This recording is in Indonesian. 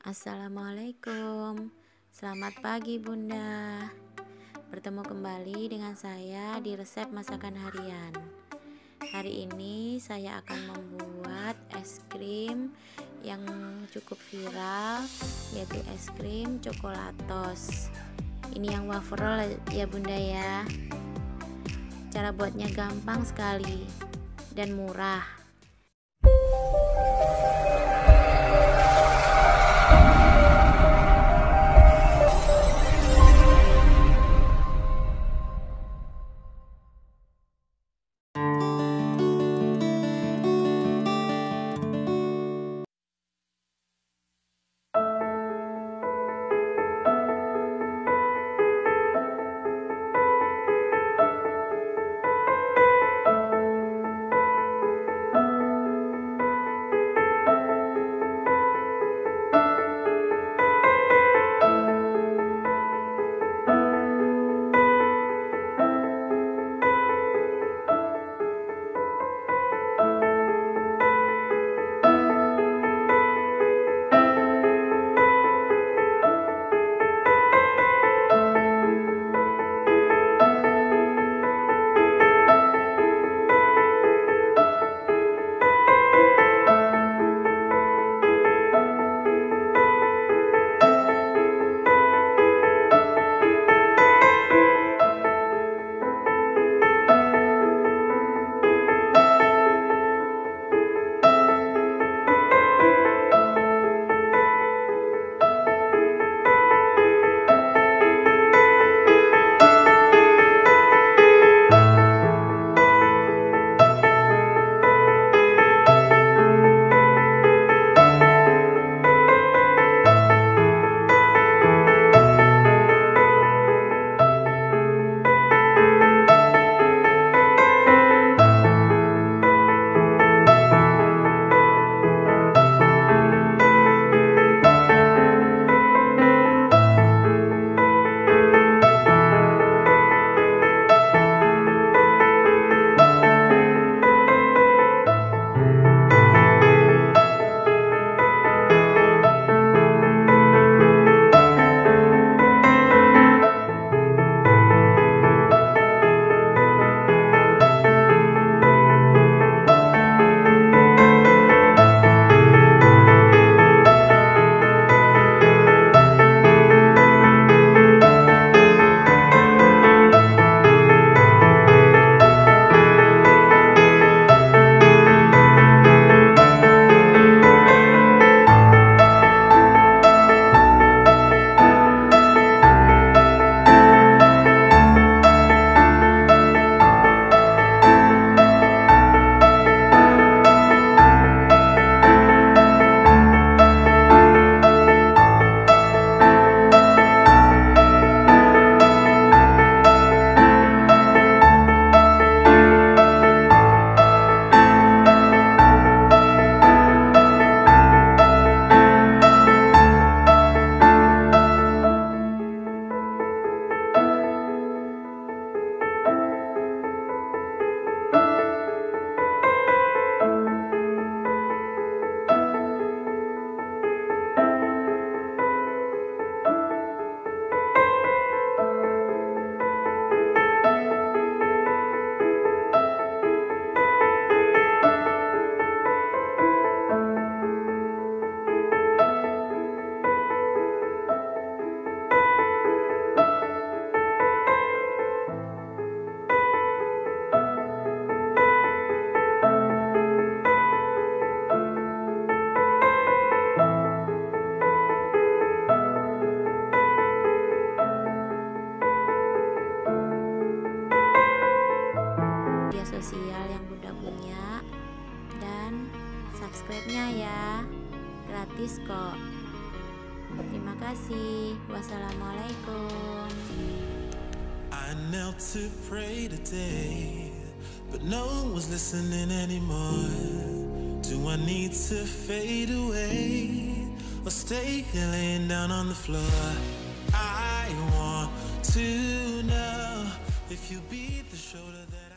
Assalamualaikum, selamat pagi Bunda. Bertemu kembali dengan saya di resep masakan harian. Hari ini saya akan membuat es krim yang cukup viral, yaitu es krim chocolatos. Ini yang wafer ya Bunda ya. Cara buatnya gampang sekali dan murah. Sosial yang Bunda punya dan subscribe-nya ya, gratis kok. Terima kasih. Wassalamualaikum. I knelt to pray today, but no one was listening anymore. Do I need to fade away or stay here laying down on the floor? I want to know if you beat the shoulder that